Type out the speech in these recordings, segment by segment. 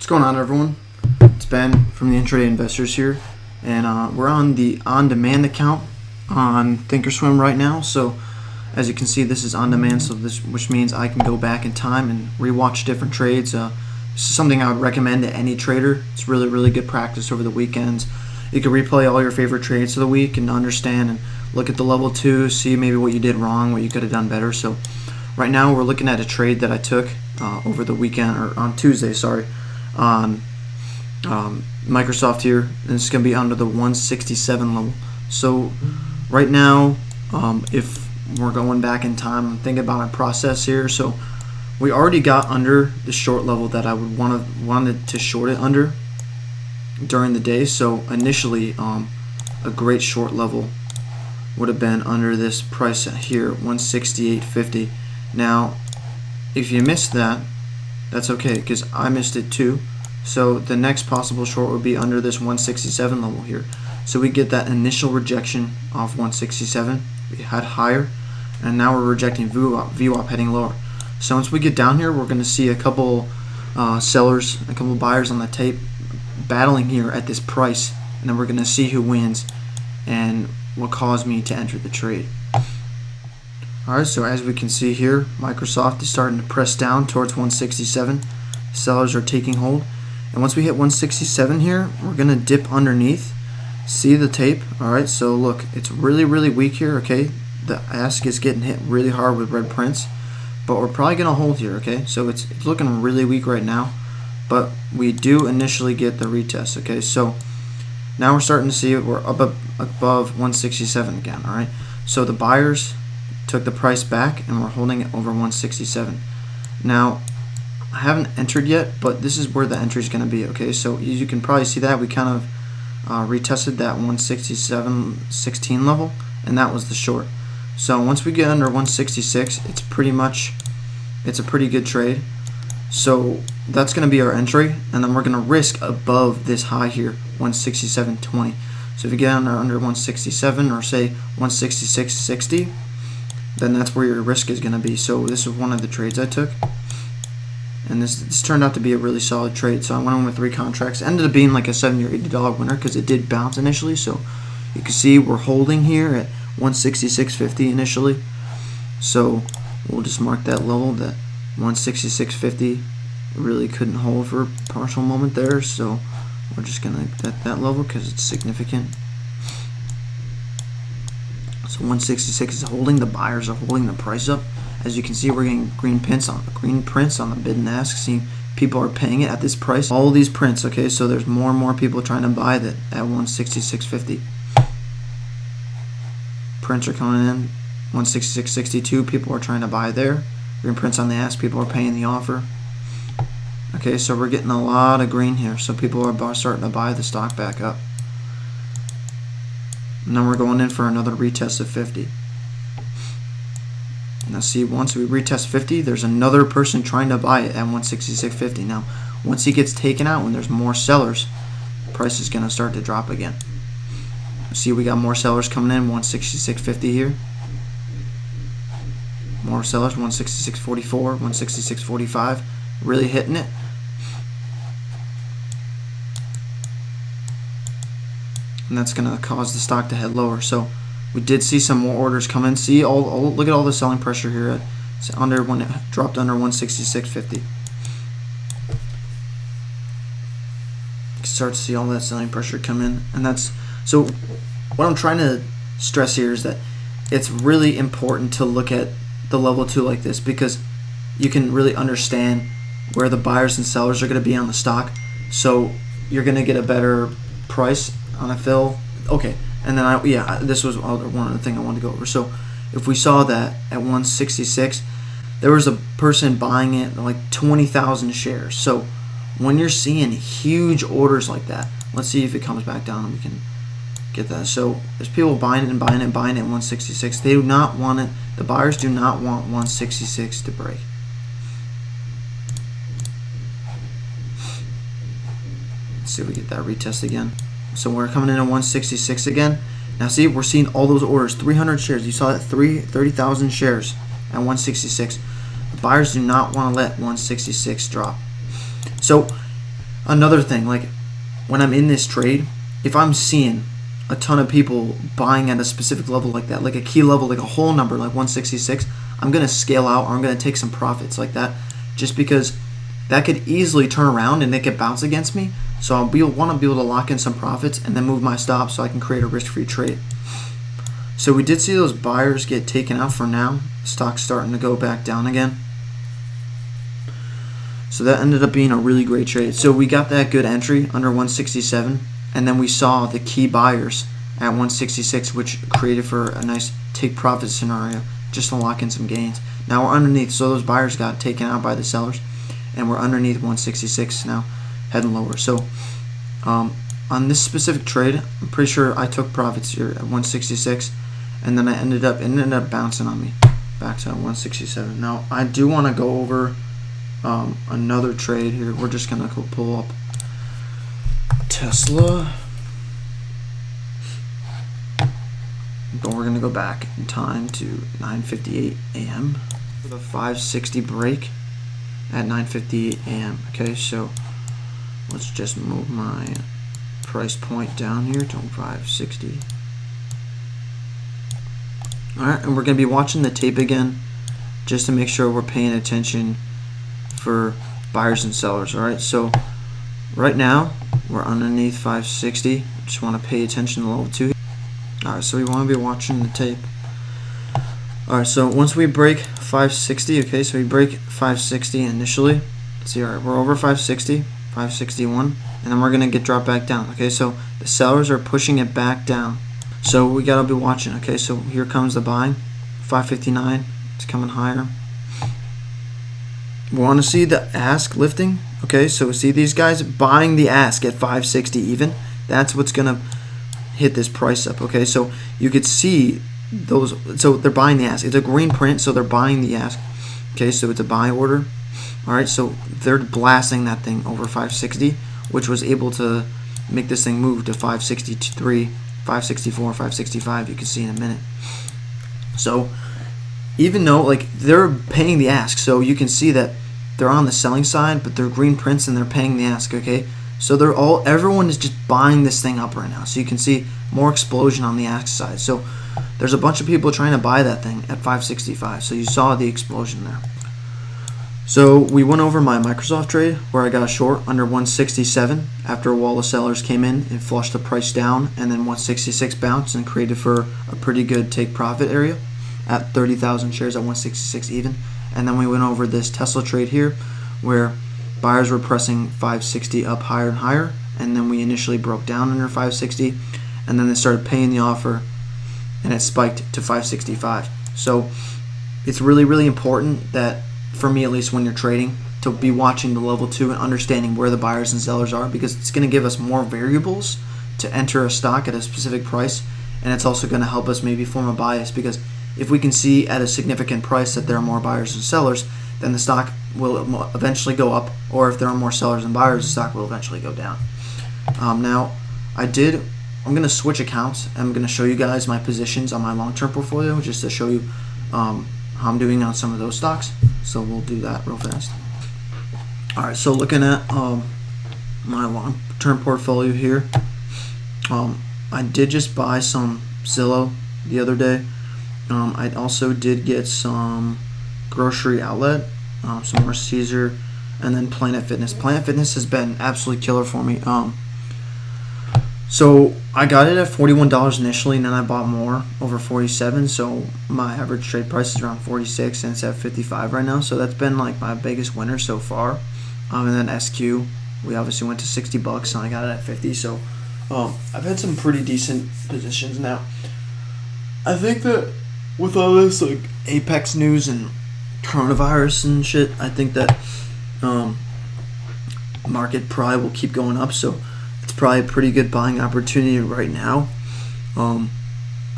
What's going on, everyone? It's Ben from the Intraday Investors here, and we're on the on-demand account on Thinkorswim right now. So as you can see, this is on demand, so which means I can go back in time and rewatch different trades. This is something I would recommend to any trader. It's really good practice over the weekends. You can replay all your favorite trades of the week and understand and look at the level 2, see maybe what you did wrong, what you could have done better. So right now we're looking at a trade that I took over the weekend, or on Tuesday, sorry, on Microsoft here, and it's going to be under the 167 level. So right now, if we're going back in time, I'm thinking about my process here. So we already got under the short level that I would wanted to short it under during the day. So initially, a great short level would have been under this price here, 168.50. Now, if you missed that, that's okay, because I missed it too. So the next possible short would be under this 167 level here. So we get that initial rejection off 167. We had higher, and now we're rejecting VWAP heading lower. So once we get down here, we're going to see a couple sellers, a couple buyers on the tape battling here at this price, and then we're going to see who wins and what caused me to enter the trade. Alright, so as we can see here, Microsoft is starting to press down towards 167. Sellers are taking hold. And once we hit 167 here, we're going to dip underneath. See the tape? Alright, so look, it's really weak here, okay? The ask is getting hit really hard with red prints. But we're probably going to hold here, okay? So it's looking really weak right now. But we do initially get the retest, okay? So now we're starting to see it. We're up above 167 again, alright? So the buyers took the price back, and we're holding it over 167. Now, I haven't entered yet, but this is where the entry is going to be, okay? So you can probably see that we kind of retested that 167.16 level, and that was the short. So once we get under 166, it's a pretty good trade. So that's going to be our entry, and then we're going to risk above this high here, 167.20. So if you get under 167, or say 166.60, then that's where your risk is going to be. So this is one of the trades I took, and this turned out to be a really solid trade. So I went in with 3 contracts. Ended up being like a $70 or $80 winner because it did bounce initially. So you can see we're holding here at 166.50 initially. So we'll just mark that level, that 166.50 really couldn't hold for a partial moment there. So we're just going to get that level because it's significant. So 166 is holding. The buyers are holding the price up. As you can see, we're getting green prints on the bid and ask. See, people are paying it at this price. All of these prints, okay, so there's more and more people trying to buy that at 166.50. Prints are coming in 166.62. People are trying to buy there. Green prints on the ask. People are paying the offer. Okay, so we're getting a lot of green here. So people are starting to buy the stock back up. And then we're going in for another retest of 50. Now see, once we retest 50, there's another person trying to buy it at 166.50. Now, once he gets taken out, when there's more sellers, the price is going to start to drop again. See, we got more sellers coming in, 166.50 here. More sellers, 166.44, 166.45, really hitting it. And that's going to cause the stock to head lower. So we did see some more orders come in. See, look at all the selling pressure here. It's under when it dropped under 166.50. You can start to see all that selling pressure come in, and that's so. What I'm trying to stress here is that it's really important to look at the level 2 like this, because you can really understand where the buyers and sellers are going to be on the stock. So you're going to get a better price on a fill. Okay, and then this was one of the things I wanted to go over. So if we saw that at 166, there was a person buying it like 20,000 shares. So when you're seeing huge orders like that, let's see if it comes back down and we can get that. So there's people buying it and buying it and buying it at 166. They do not want it. The buyers do not want 166 to break. Let's see if we get that retest again. So we're coming in at 166 again. Now see, we're seeing all those orders, 300 shares. You saw that 30,000 shares at 166. The buyers do not want to let 166 drop. So Another thing, like when I'm in this trade, if I'm seeing a ton of people buying at a specific level like that, like a key level, like a whole number, like 166, I'm going to scale out, or I'm going to take some profits like that, just because that could easily turn around and it could bounce against me. So I'll want to be able to lock in some profits and then move my stop so I can create a risk-free trade. So we did see those buyers get taken out for now. Stock's starting to go back down again. So that ended up being a really great trade. So we got that good entry under 167, and then we saw the key buyers at 166, which created for a nice take profit scenario just to lock in some gains. Now we're underneath, so those buyers got taken out by the sellers, and we're underneath 166 now, heading lower. So on this specific trade, I'm pretty sure I took profits here at 166, and then it ended up bouncing on me back to 167. Now I do want to go over another trade here. We're just gonna go pull up Tesla, but we're gonna go back in time to 9:58 a.m. for the 560 break at 9:58 a.m. Okay, so let's just move my price point down here to 560. Alright, and we're going to be watching the tape again just to make sure we're paying attention for buyers and sellers. Alright, so right now we're underneath 560. Just want to pay attention to level 2. Alright, so we want to be watching the tape. Alright, so once we break 560, okay, so we break 560 initially. Let's see, alright, we're over 560, 561, and then we're going to get dropped back down. Okay, so the sellers are pushing it back down. So we got to be watching. Okay, so here comes the buying. 559, it's coming higher. We want to see the ask lifting. Okay, so see these guys buying the ask at 560 even. That's what's going to hit this price up. Okay, so you could see those, so they're buying the ask. It's a green print, so they're buying the ask. Okay, so it's a buy order. All right, so they're blasting that thing over 560, which was able to make this thing move to 563, 564, 565. You can see in a minute. So even though like they're paying the ask, so you can see that they're on the selling side, but they're green prints and they're paying the ask. Okay, so everyone is just buying this thing up right now. So you can see more explosion on the ask side. So there's a bunch of people trying to buy that thing at 565. So you saw the explosion there. So we went over my Microsoft trade where I got a short under 167 after a wall of sellers came in and flushed the price down, and then 166 bounced and created for a pretty good take profit area at 30,000 shares at 166 even. And then we went over this Tesla trade here where buyers were pressing 560 up higher and higher, and then we initially broke down under 560, and then they started paying the offer and it spiked to 565. So it's really, really important that, for me at least, when you're trading, to be watching the level 2 and understanding where the buyers and sellers are, because it's going to give us more variables to enter a stock at a specific price, and it's also going to help us maybe form a bias, because if we can see at a significant price that there are more buyers and sellers, then the stock will eventually go up, or if there are more sellers than buyers, the stock will eventually go down. Now, I'm going to switch accounts. I'm going to show you guys my positions on my long-term portfolio just to show you how I'm doing on some of those stocks. So we'll do that real fast. Alright, so looking at my long-term portfolio here, I did just buy some Zillow the other day. I also did get some Grocery Outlet, some more Caesar, and then Planet Fitness. Planet Fitness has been absolutely killer for me. So I got it at $41 initially, and then I bought more over 47. So my average trade price is around 46, and it's at 55 right now. So that's been like my biggest winner so far. And then SQ, we obviously went to $60, and I got it at 50. So I've had some pretty decent positions now. I think that with all this like Apex news and coronavirus and shit, I think that market probably will keep going up. So it's probably a pretty good buying opportunity right now.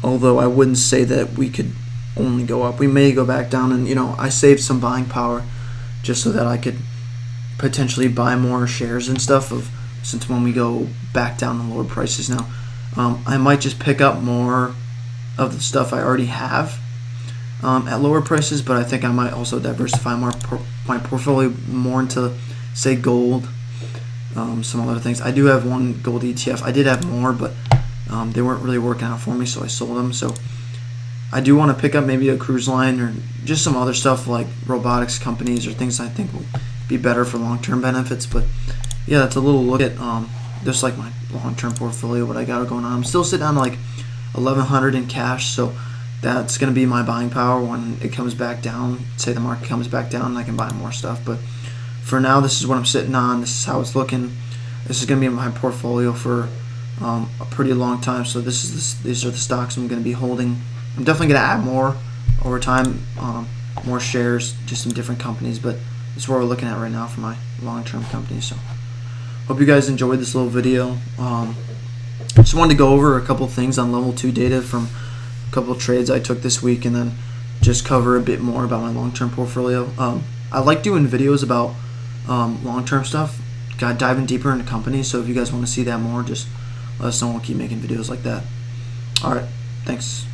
Although I wouldn't say that we could only go up. We may go back down, and I saved some buying power just so that I could potentially buy more shares and stuff since when we go back down to lower prices now. I might just pick up more of the stuff I already have at lower prices, but I think I might also diversify my portfolio more into, say, gold some other things. I do have one gold ETF. I did have more, but they weren't really working out for me, so I sold them. So I do want to pick up maybe a cruise line or just some other stuff like robotics companies or things I think will be better for long-term benefits. But yeah, that's a little look at just like my long-term portfolio, what I got going on. I'm still sitting on like 1,100 in cash, so that's going to be my buying power when it comes back down. Say the market comes back down and I can buy more stuff. But for now, this is what I'm sitting on. This is how it's looking. This is going to be my portfolio for a pretty long time. So these are the stocks I'm going to be holding. I'm definitely going to add more over time, more shares, just in different companies. But this is what we're looking at right now for my long-term companies. So hope you guys enjoyed this little video. Just wanted to go over a couple things on level 2 data from a couple of trades I took this week, and then just cover a bit more about my long-term portfolio. I like doing videos about long-term stuff, diving deeper into companies. So if you guys want to see that more, just let us know. We'll keep making videos like that. All right, thanks.